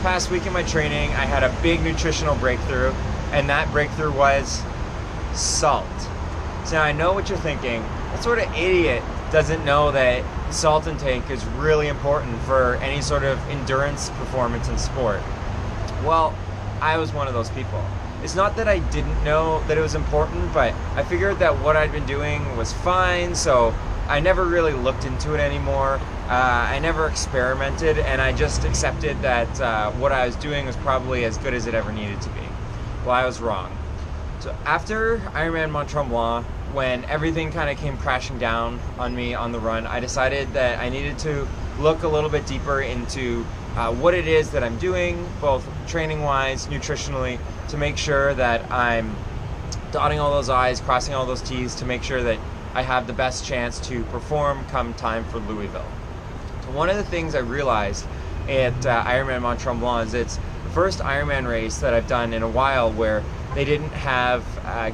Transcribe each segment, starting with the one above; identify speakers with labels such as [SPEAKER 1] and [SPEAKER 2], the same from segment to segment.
[SPEAKER 1] past week in my training, I had a big nutritional breakthrough, and that breakthrough was salt. So now I know what you're thinking. What sort of idiot doesn't know that salt intake is really important for any sort of endurance performance in sport? Well, I was one of those people. It's not that I didn't know that it was important, but I figured that what I'd been doing was fine, so I never really looked into it anymore. I never experimented, and I just accepted that what I was doing was probably as good as it ever needed to be. Well, I was wrong. So after Ironman Mont Tremblant, when everything kind of came crashing down on me on the run, I decided that I needed to look a little bit deeper into what it is that I'm doing, both training-wise, nutritionally, to make sure that I'm dotting all those I's, crossing all those T's, to make sure that I have the best chance to perform come time for Louisville. So one of the things I realized at Ironman Mont Tremblant is it's the first Ironman race that I've done in a while where they didn't have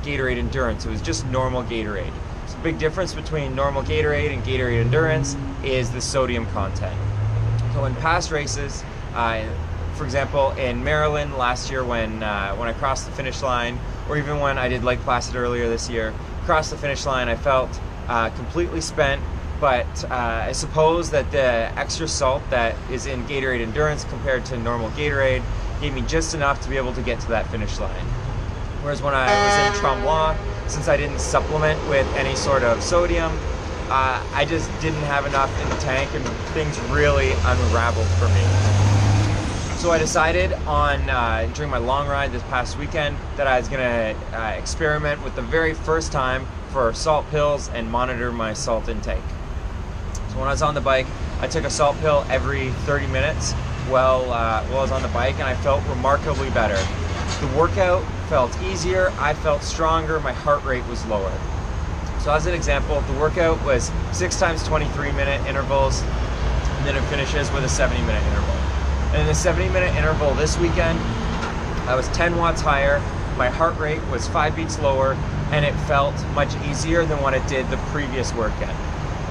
[SPEAKER 1] Gatorade Endurance. It was just normal Gatorade. So the big difference between normal Gatorade and Gatorade Endurance is the sodium content. So in past races, for example, in Maryland last year when I crossed the finish line, or even when I did Lake Placid earlier this year, across the finish line I felt completely spent, but I suppose that the extra salt that is in Gatorade Endurance compared to normal Gatorade gave me just enough to be able to get to that finish line. Whereas when I was in Tremblant, since I didn't supplement with any sort of sodium, I just didn't have enough in the tank, and things really unraveled for me. So I decided on, during my long ride this past weekend, that I was gonna experiment with the very first time for salt pills and monitor my salt intake. So when I was on the bike, I took a salt pill every 30 minutes while I was on the bike, and I felt remarkably better. The workout felt easier, I felt stronger, my heart rate was lower. So as an example, the workout was 6 times 23-minute intervals, and then it finishes with a 70-minute interval. And in the 70-minute interval this weekend, I was 10 watts higher, my heart rate was 5 beats lower, and it felt much easier than what it did the previous workout.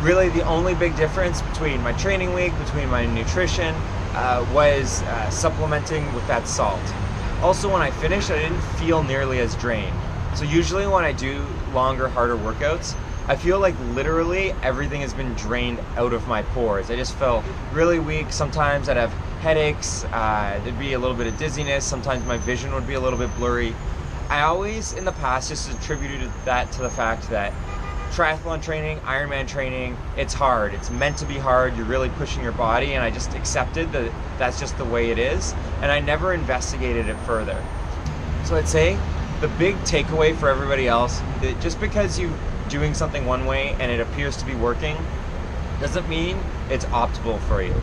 [SPEAKER 1] Really, the only big difference between my training week, between my nutrition, was supplementing with that salt. Also, when I finished, I didn't feel nearly as drained. So usually when I do longer, harder workouts, I feel like literally everything has been drained out of my pores. I just felt really weak. Sometimes I'd have headaches, there'd be a little bit of dizziness, sometimes my vision would be a little bit blurry. I always, in the past, just attributed that to the fact that triathlon training, Ironman training, it's hard. It's meant to be hard. You're really pushing your body, and I just accepted that that's just the way it is, and I never investigated it further. So I'd say the big takeaway for everybody else, that just because you're doing something one way and it appears to be working, doesn't mean it's optimal for you.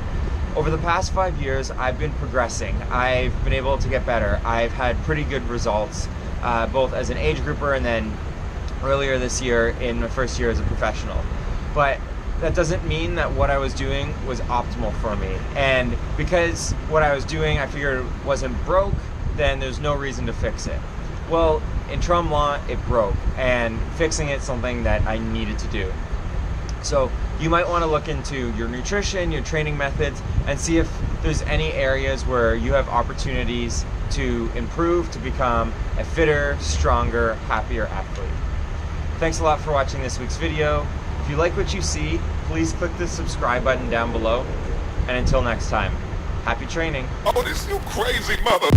[SPEAKER 1] Over the past 5 years, I've been progressing. I've been able to get better. I've had pretty good results, both as an age grouper and then earlier this year in my first year as a professional. But that doesn't mean that what I was doing was optimal for me. And because what I was doing I figured wasn't broke, then there's no reason to fix it. Well, in Tremblant, it broke, and fixing it's something that I needed to do. So you might want to look into your nutrition, your training methods, and see if there's any areas where you have opportunities to improve, to become a fitter, stronger, happier athlete. Thanks a lot for watching this week's video. If you like what you see, please click the subscribe button down below. And until next time, happy training.
[SPEAKER 2] Oh, this you crazy mother.